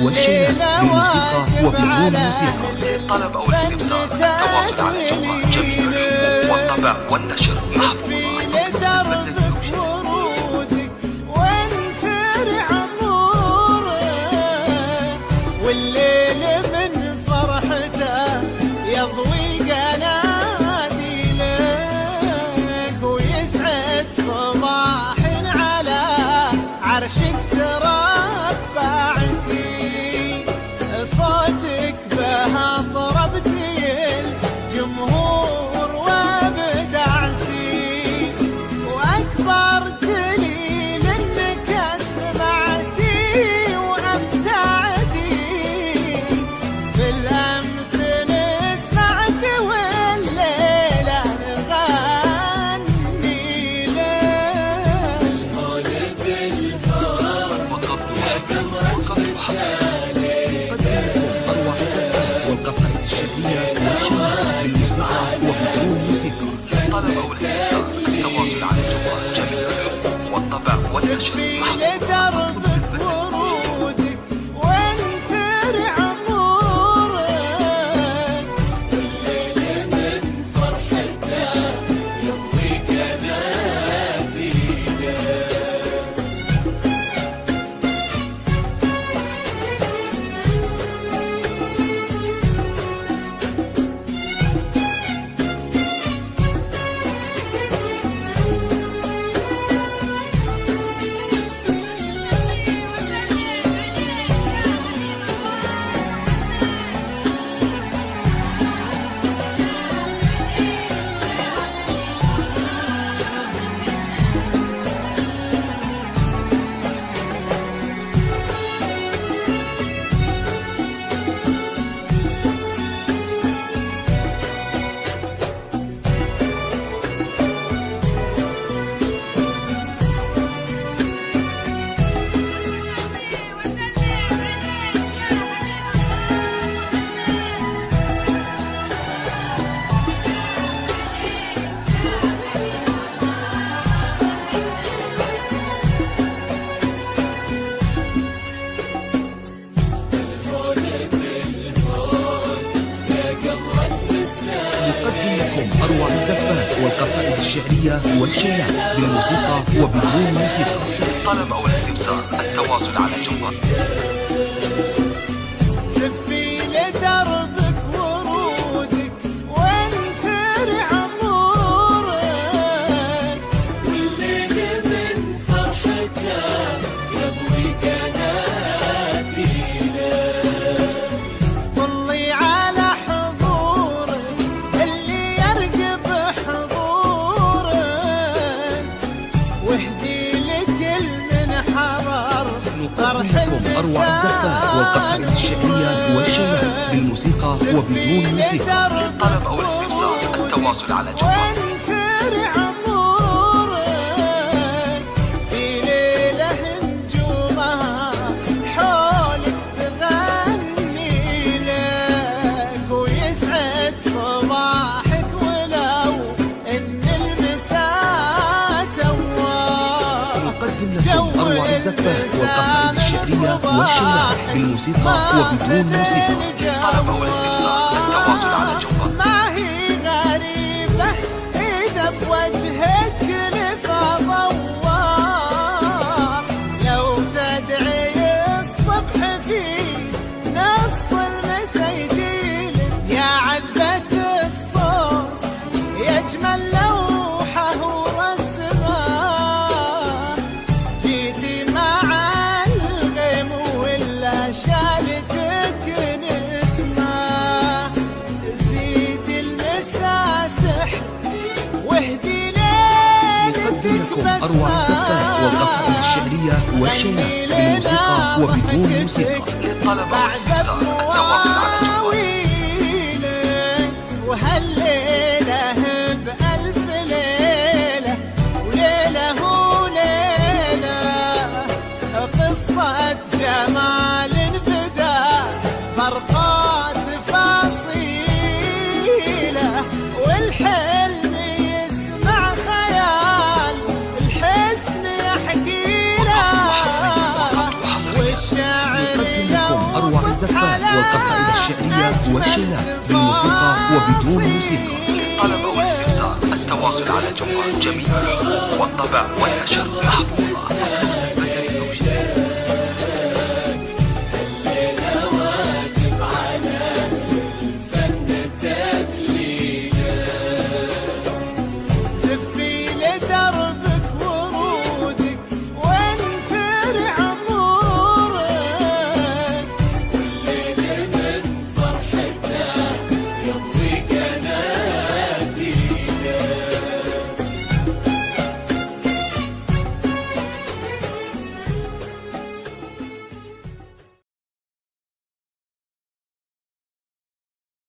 والشيلات بالموسيقى وبدون موسيقى. للطلب أو الاستفسار التواصل على جوال جميل الحقوق والطبع والنشر محفوظ والليل من فرحته يضوي قناديلك ويسعد صباح على عرشك تربعتي صوتك بها ضربتي الجمهور وابدعتي واكبر دليل انك سمعتي وامتعتي بالامس نسمعك والليله نغني لك والقصائد الشعرية والشيلات بالموسيقى وبدون موسيقى. للطلب أو الاستفسار التواصل على جوال جميل الحقوق والطبع والنشر محفوظ أروع الزفات والقصائد الشعرية والشيلات بالموسيقى وبدون موسيقى. للطلب أو الاستفسار التواصل على جوال زفي لدربك ورودك وانثر عطورك والليل من فرحته يضوي قناديلك طلي على حضورك اللي يرقب حضورك واهدي لكل من حضر نقدم لكم أروع الزفات والقصائد الشعرية والشيلات بالموسيقى وبدون موسيقى. للطلب أو الاستفسار التواصل على جوال وانثر عطورك في ليلة نجومها حولك تغني لك ويسعد صباحك ولو ان المساء توار. نقدم لكم أروع الزفات والقصائد الشعرية والشيلات بالموسيقى وبدون موسيقى. للطلب أو الاستفسار التواصل على جوال ما هي غريبة إذا بوجهك لفضوار لو تدعي الصبح في نص المسا يجيلك يا عذبة الصوت يجمل لوحه ورسمه جيتي مع الغيم ولا شالتك نسمه زيد المسا سحر واهدي ليلتك نقدم لكم أروع الزفات والقصائد الشعرية والشيلات بالموسيقى وبدون موسيقى. للطلب أو الاستفسار التواصل على جوال وهالليلة بألف ليلة وليلة وليلة قصة جمال بدا برقات فاصيلة والحلم يسمع خيال الحسن يحكي له والشعر والشيلات بالموسيقى وبدون موسيقى. طلب أو استفسار التواصل على جوال جميل الحقوق والطبع والنشر محفوظة.